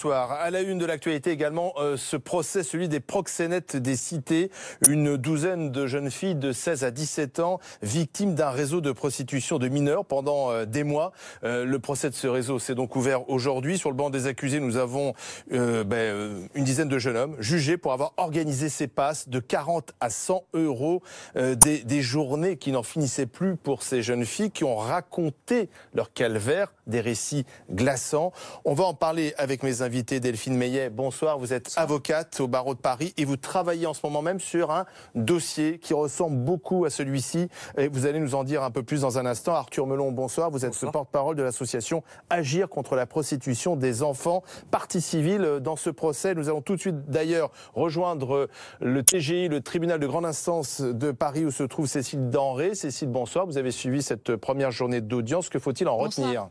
Soir. À la une de l'actualité également, ce procès, celui des proxénètes des cités. Une douzaine de jeunes filles de 16 à 17 ans, victimes d'un réseau de prostitution de mineurs pendant des mois. Le procès de ce réseau s'est donc ouvert aujourd'hui. Sur le banc des accusés, nous avons une dizaine de jeunes hommes jugés pour avoir organisé ces passes de 40 à 100 euros. Des journées qui n'en finissaient plus pour ces jeunes filles qui ont raconté leur calvaire, des récits glaçants. On va en parler avec mes invité Delphine Meillet. Bonsoir, vous êtes avocate au barreau de Paris et vous travaillez en ce moment même sur un dossier qui ressemble beaucoup à celui-ci. Et vous allez nous en dire un peu plus dans un instant. Arthur Melon, bonsoir. Vous êtes le porte-parole de l'association Agir contre la prostitution des enfants, partie civile dans ce procès. Nous allons tout de suite d'ailleurs rejoindre le TGI, le tribunal de grande instance de Paris où se trouve Cécile Denré. Cécile, bonsoir. Vous avez suivi cette première journée d'audience. Que faut-il en retenir ?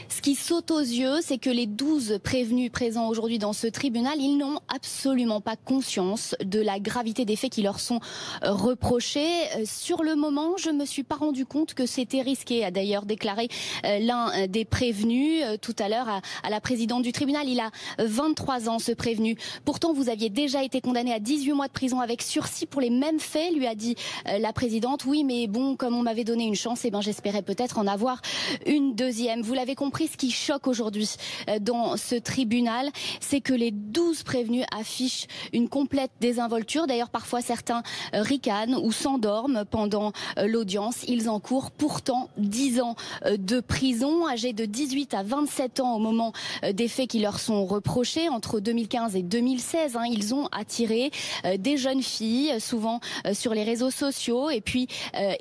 Ce qui saute aux yeux, c'est que les 12 prévenus présents aujourd'hui dans ce tribunal, ils n'ont absolument pas conscience de la gravité des faits qui leur sont reprochés. Sur le moment, je me suis pas rendu compte que c'était risqué, a d'ailleurs déclaré l'un des prévenus tout à l'heure à la présidente du tribunal. Il a 23 ans, ce prévenu. Pourtant, vous aviez déjà été condamné à 18 mois de prison avec sursis pour les mêmes faits, lui a dit la présidente. Oui, mais bon, comme on m'avait donné une chance, j'espérais peut-être en avoir une deuxième. Vous l'avez compris, ce qui choque aujourd'hui dans ce tribunal, c'est que les 12 prévenus affichent une complète désinvolture. D'ailleurs, parfois, certains ricanent ou s'endorment pendant l'audience. Ils encourent pourtant 10 ans de prison, âgés de 18 à 27 ans au moment des faits qui leur sont reprochés. Entre 2015 et 2016, ils ont attiré des jeunes filles, souvent sur les réseaux sociaux, et puis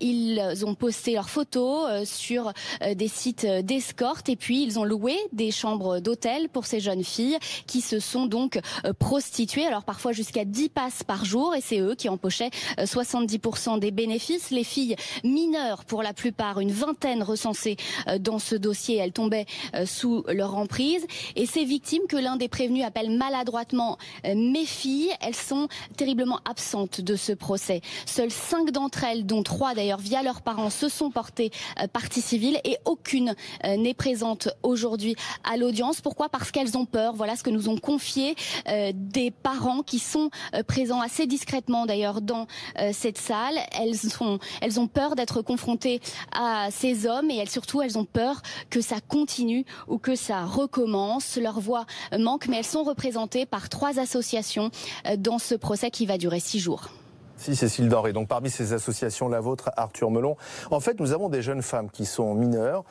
ils ont posté leurs photos sur des sites d'escorte, et puis ils ont loué des chambres d'hôtel pour ces jeunes filles qui se sont donc prostituées, alors parfois jusqu'à 10 passes par jour, et c'est eux qui empochaient 70% des bénéfices. Les filles mineures, pour la plupart, une vingtaine recensées dans ce dossier, elles tombaient sous leur emprise. Et ces victimes que l'un des prévenus appelle maladroitement mes filles, elles sont terriblement absentes de ce procès. Seules 5 d'entre elles, dont 3 d'ailleurs via leurs parents, se sont portées partie civile, et aucune n'est présente aujourd'hui à l'audience. Pourquoi ? Parce qu'elles ont peur. Voilà ce que nous ont confié des parents qui sont présents assez discrètement d'ailleurs dans cette salle. Elles ont peur d'être confrontées à ces hommes, et elles ont peur que ça continue ou que ça recommence. Leur voix manque, mais elles sont représentées par 3 associations dans ce procès qui va durer 6 jours. Si, Cécile Denré. Donc parmi ces associations, la vôtre, Arthur Melon. En fait, nous avons des jeunes femmes qui sont mineures,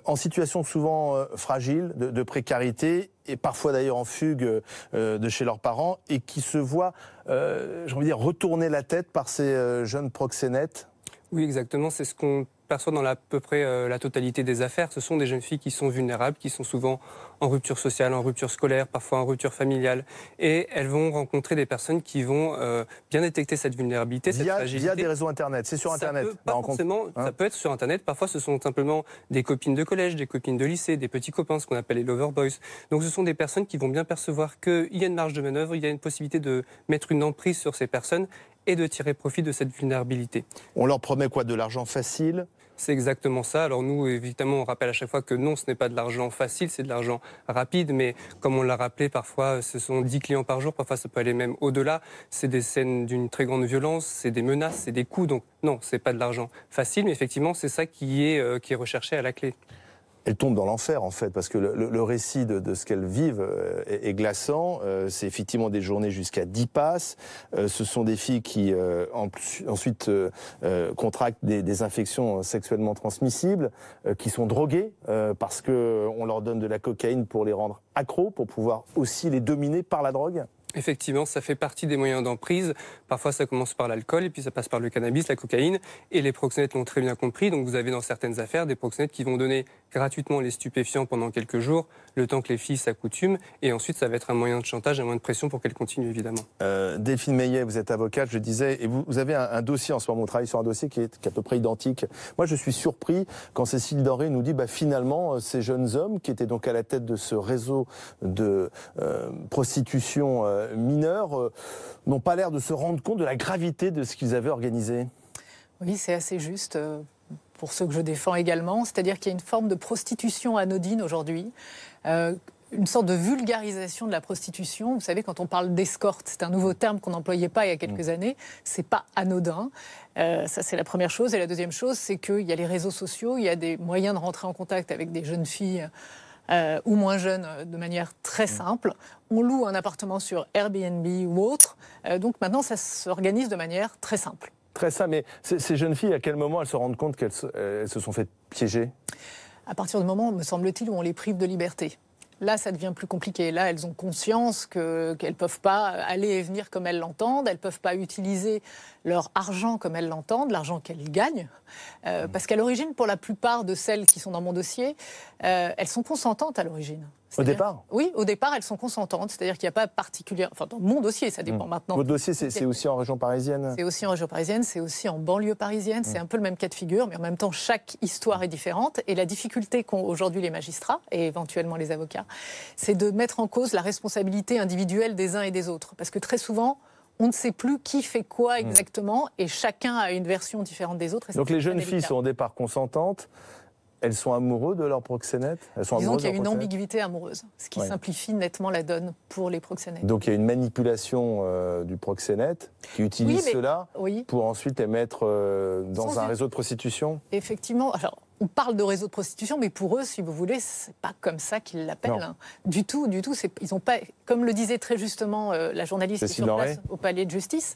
en situation souvent fragile, de précarité, et parfois d'ailleurs en fugue de chez leurs parents, et qui se voient, retourner la tête par ces jeunes proxénètes. Oui, exactement. C'est ce qu'on perçoit dans à peu près la totalité des affaires. Ce sont des jeunes filles qui sont vulnérables, qui sont souvent en rupture sociale, en rupture scolaire, parfois en rupture familiale. Et elles vont rencontrer des personnes qui vont bien détecter cette vulnérabilité, cette fragilité. Via des réseaux Internet, c'est sur Internet. Ça peut être sur Internet. Parfois, ce sont simplement des copines de collège, des copines de lycée, des petits copains, ce qu'on appelle les lover boys. Donc ce sont des personnes qui vont bien percevoir qu'il y a une marge de manœuvre, il y a une possibilité de mettre une emprise sur ces personnes et de tirer profit de cette vulnérabilité. On leur promet quoi ? De l'argent facile ? C'est exactement ça. Alors nous, évidemment, on rappelle à chaque fois que non, ce n'est pas de l'argent facile, c'est de l'argent rapide. Mais comme on l'a rappelé, parfois, ce sont 10 clients par jour. Parfois, ça peut aller même au-delà. C'est des scènes d'une très grande violence, c'est des menaces, c'est des coups. Donc non, c'est pas de l'argent facile. Mais effectivement, c'est ça qui est recherché à la clé. Elles tombent dans l'enfer, en fait, parce que le récit de ce qu'elles vivent est glaçant. C'est effectivement des journées jusqu'à 10 passes. Ce sont des filles qui ensuite contractent des infections sexuellement transmissibles, qui sont droguées parce qu'on leur donne de la cocaïne pour les rendre accros, pour pouvoir aussi les dominer par la drogue. Effectivement, ça fait partie des moyens d'emprise. Parfois, ça commence par l'alcool, et puis ça passe par le cannabis, la cocaïne. Et les proxénètes l'ont très bien compris. Donc vous avez dans certaines affaires des proxénètes qui vont donner gratuitement les stupéfiants pendant quelques jours, le temps que les filles s'accoutument. Et ensuite, ça va être un moyen de chantage, un moyen de pression pour qu'elles continuent, évidemment. Delphine Meillet, vous êtes avocate, je disais, et vous avez un dossier en ce moment, vous travaillez sur un dossier qui est à peu près identique. Moi, je suis surpris quand Cécile Denré nous dit, finalement, ces jeunes hommes qui étaient donc à la tête de ce réseau de prostitution mineure n'ont pas l'air de se rendre compte de la gravité de ce qu'ils avaient organisé. Oui, c'est assez juste. pour ceux que je défends également, c'est-à-dire qu'il y a une forme de prostitution anodine aujourd'hui, une sorte de vulgarisation de la prostitution. Vous savez, quand on parle d'escorte, c'est un nouveau terme qu'on n'employait pas il y a quelques années, c'est pas anodin. Ça, c'est la première chose. Et la deuxième chose, c'est qu'il y a les réseaux sociaux, il y a des moyens de rentrer en contact avec des jeunes filles ou moins jeunes de manière très simple. On loue un appartement sur Airbnb ou autre. Donc maintenant, ça s'organise de manière très simple. Très simple. Mais ces jeunes filles, à quel moment elles se rendent compte qu'elles se sont fait piéger? À partir du moment, me semble-t-il, où on les prive de liberté. Là, ça devient plus compliqué. Là, elles ont conscience qu'elles ne peuvent pas aller et venir comme elles l'entendent. Elles ne peuvent pas utiliser leur argent comme elles l'entendent, l'argent qu'elles gagnent. Parce qu'à l'origine, pour la plupart de celles qui sont dans mon dossier, elles sont consentantes à l'origine. Au départ? Oui, au départ, elles sont consentantes. C'est-à-dire qu'il n'y a pas particulièrement... Enfin, dans mon dossier, ça dépend maintenant. Votre dossier, c'est aussi en région parisienne? C'est aussi en région parisienne, c'est aussi en banlieue parisienne. C'est un peu le même cas de figure, mais en même temps, chaque histoire est différente. Et la difficulté qu'ont aujourd'hui les magistrats, et éventuellement les avocats, c'est de mettre en cause la responsabilité individuelle des uns et des autres. Parce que très souvent, on ne sait plus qui fait quoi exactement, et chacun a une version différente des autres. Donc les jeunes filles sont au départ consentantes. Elles sont amoureuses de leur proxénète? Disons qu'il y a une ambiguïté amoureuse, ce qui simplifie nettement la donne pour les proxénètes. Donc il y a une manipulation du proxénète qui utilise cela pour ensuite les mettre dans un réseau de prostitution? Effectivement. Alors, on parle de réseau de prostitution, mais pour eux, si vous voulez, c'est pas comme ça qu'ils l'appellent. Hein. Du tout. Ils ont pas, comme le disait très justement la journaliste qui est sur place au palais de justice,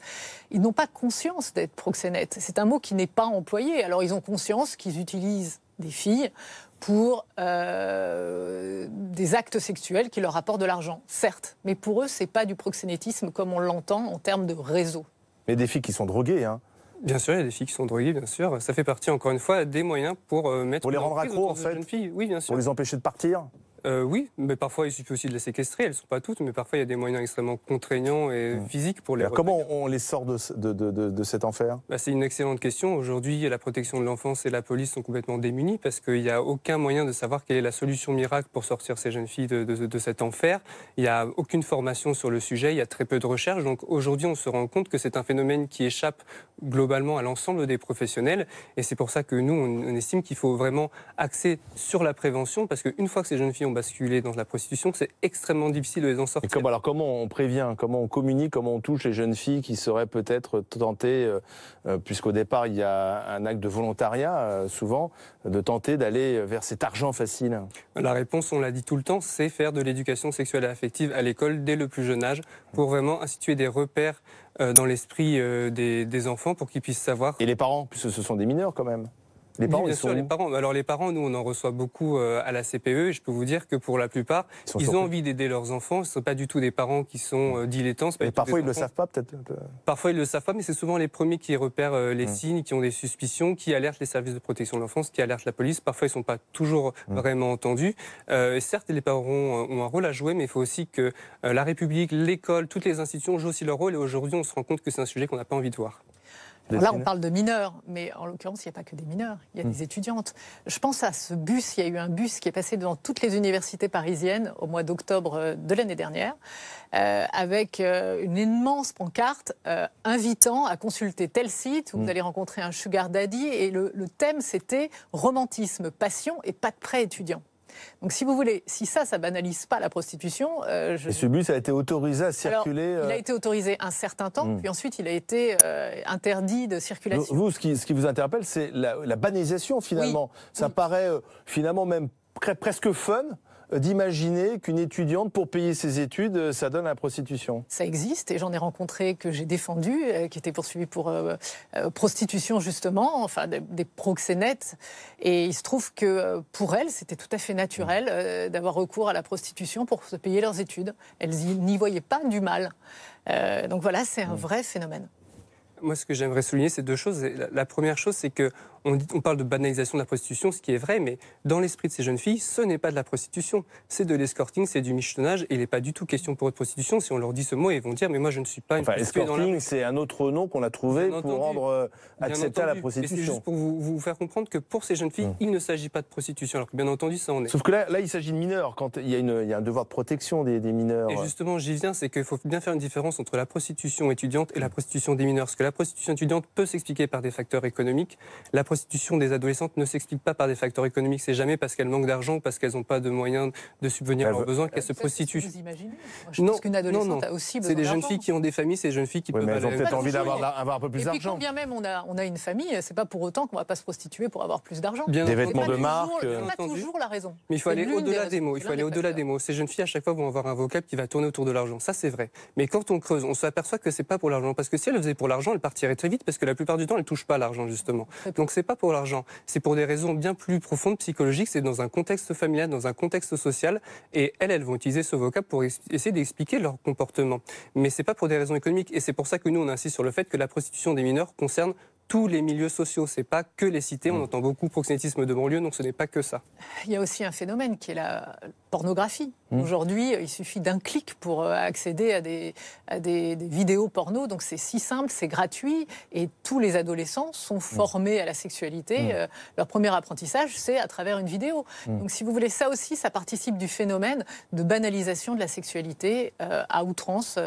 ils n'ont pas conscience d'être proxénètes. C'est un mot qui n'est pas employé. Alors ils ont conscience qu'ils utilisent des filles pour des actes sexuels qui leur apportent de l'argent, certes. Mais pour eux, c'est pas du proxénétisme comme on l'entend en termes de réseau. Mais des filles qui sont droguées, hein? Bien sûr, il y a des filles qui sont droguées, bien sûr. Ça fait partie, encore une fois, des moyens pour mettre... Pour les rendre accros, en fait? Oui, bien sûr. Pour les empêcher de partir? Oui, mais parfois il suffit aussi de les séquestrer. Elles ne sont pas toutes, mais parfois il y a des moyens extrêmement contraignants et physiques pour les... Comment on les sort de cet enfer? C'est une excellente question. Aujourd'hui, la protection de l'enfance et la police sont complètement démunies parce qu'il n'y a aucun moyen de savoir quelle est la solution miracle pour sortir ces jeunes filles de cet enfer. Il n'y a aucune formation sur le sujet, il y a très peu de recherches. Donc aujourd'hui, on se rend compte que c'est un phénomène qui échappe globalement à l'ensemble des professionnels. Et c'est pour ça que nous, on estime qu'il faut vraiment axer sur la prévention parce qu'une fois que ces jeunes filles ont basculé dans la prostitution, c'est extrêmement difficile de les en sortir. Alors comment on prévient, comment on communique, comment on touche les jeunes filles qui seraient peut-être tentées, puisqu'au départ il y a un acte de volontariat, souvent, de tenter d'aller vers cet argent facile? La réponse, on l'a dit tout le temps, c'est faire de l'éducation sexuelle et affective à l'école dès le plus jeune âge pour vraiment instituer des repères dans l'esprit des enfants pour qu'ils puissent savoir... Et les parents, puisque ce sont des mineurs quand même? Les parents, bien sûr, les parents. Alors les parents, nous, on en reçoit beaucoup à la CPE et je peux vous dire que pour la plupart, ils ont envie d'aider leurs enfants. Ce ne sont pas du tout des parents qui sont dilettants. Et parfois, ils ne le savent pas, peut-être? Parfois, ils ne le savent pas, mais c'est souvent les premiers qui repèrent les signes, qui ont des suspicions, qui alertent les services de protection de l'enfance, qui alertent la police. Parfois, ils ne sont pas toujours vraiment entendus. Et certes, les parents ont un rôle à jouer, mais il faut aussi que la République, l'école, toutes les institutions jouent aussi leur rôle. Et aujourd'hui, on se rend compte que c'est un sujet qu'on n'a pas envie de voir. Alors là, on parle de mineurs, mais en l'occurrence, il n'y a pas que des mineurs, il y a des étudiantes. Je pense à ce bus, il y a eu un bus qui est passé devant toutes les universités parisiennes au mois d'octobre de l'année dernière, avec une immense pancarte invitant à consulter tel site où vous allez rencontrer un sugar daddy, et le thème c'était romantisme, passion et pas de prêt étudiant. Donc si vous voulez, si ça banalise pas la prostitution... Et ce bus a été autorisé à circuler... Alors, il a été autorisé un certain temps, puis ensuite il a été interdit de circulation. Vous, ce qui vous interpelle, c'est la banalisation finalement. Oui. Ça paraît finalement même presque fun d'imaginer qu'une étudiante, pour payer ses études, ça donne à la prostitution. Ça existe, et j'en ai rencontré que j'ai défendu, qui étaient poursuivis pour prostitution justement, enfin des proxénètes. Et il se trouve que pour elles, c'était tout à fait naturel d'avoir recours à la prostitution pour se payer leurs études. Elles n'y voyaient pas du mal. Donc voilà, c'est un vrai phénomène. Moi, ce que j'aimerais souligner, c'est deux choses. La première chose, c'est qu'on parle de banalisation de la prostitution, ce qui est vrai, mais dans l'esprit de ces jeunes filles, ce n'est pas de la prostitution. C'est de l'escorting, c'est du michetonnage, et il n'est pas du tout question pour eux de prostitution. Si on leur dit ce mot, ils vont dire « mais moi, je ne suis pas une prostituée ». Escorting, c'est un autre nom qu'on a trouvé pour rendre acceptable la prostitution. C'est juste pour vous faire comprendre que pour ces jeunes filles, il ne s'agit pas de prostitution, alors que bien entendu, ça en est. Sauf que là il s'agit de mineurs, quand il y a un devoir de protection des mineurs. Et justement, j'y viens, c'est qu'il faut bien faire une différence entre la prostitution étudiante et la prostitution des mineurs. Parce que la prostitution étudiante peut s'expliquer par des facteurs économiques. La prostitution des adolescentes ne s'explique pas par des facteurs économiques. C'est jamais parce qu'elles manquent d'argent ou parce qu'elles n'ont pas de moyens de subvenir à leurs besoins qu'elles se prostituent. Vous imaginez ? Je pense qu'une adolescente a aussi besoin c'est des d'argent. jeunes filles qui ont des familles, c'est des jeunes filles qui peuvent... Mais elles ont peut-être envie toujours. d'avoir un peu plus Et puis d'argent. quand bien même on a une famille, c'est pas pour autant qu'on va pas se prostituer pour avoir plus d'argent. Bien Des entendu. vêtements de C'est marque. pas toujours la raison. Mais il faut C'est aller l'une au-delà des des mots. raisons, Il faut aller au-delà des mots. Ces jeunes filles, à chaque fois, vont avoir un vocable qui va tourner autour de l'argent. Ça, c'est vrai. Mais quand on creuse, on s'aperçoit que c'est pas pour l'argent. Parce que si elles le faisaient pour l'argent, elles partiraient très vite parce que la plupart du temps, elles touchent pas l'argent, justement. Donc, c'est pas pour l'argent. C'est pour des raisons bien plus profondes, psychologiques. C'est dans un contexte familial, dans un contexte social. Et elles vont utiliser ce vocable pour essayer d'expliquer leur comportement. Mais c'est pas pour des raisons économiques. Et c'est pour ça que nous, on insiste sur le fait que la prostitution des mineurs concerne tous les milieux sociaux. C'est pas que les cités. On entend beaucoup proxénétisme de banlieue, donc ce n'est pas que ça. Il y a aussi un phénomène qui est la pornographie. Aujourd'hui, il suffit d'un clic pour accéder à des vidéos porno. Donc c'est si simple, c'est gratuit. Et tous les adolescents sont formés à la sexualité. Leur premier apprentissage, c'est à travers une vidéo. Donc si vous voulez, ça aussi, ça participe du phénomène de banalisation de la sexualité à outrance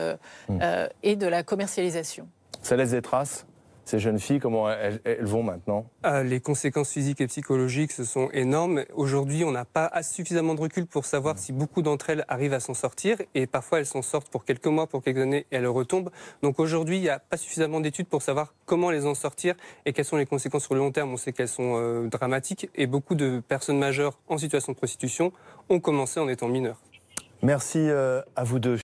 et de la commercialisation. Ça laisse des traces. Ces jeunes filles, comment elles vont maintenant ? Les conséquences physiques et psychologiques, ce sont énormes. Aujourd'hui, on n'a pas suffisamment de recul pour savoir si beaucoup d'entre elles arrivent à s'en sortir. Et parfois, elles s'en sortent pour quelques mois, pour quelques années, et elles retombent. Donc aujourd'hui, il n'y a pas suffisamment d'études pour savoir comment les en sortir et quelles sont les conséquences sur le long terme. On sait qu'elles sont dramatiques. Et beaucoup de personnes majeures en situation de prostitution ont commencé en étant mineures. Merci à vous deux.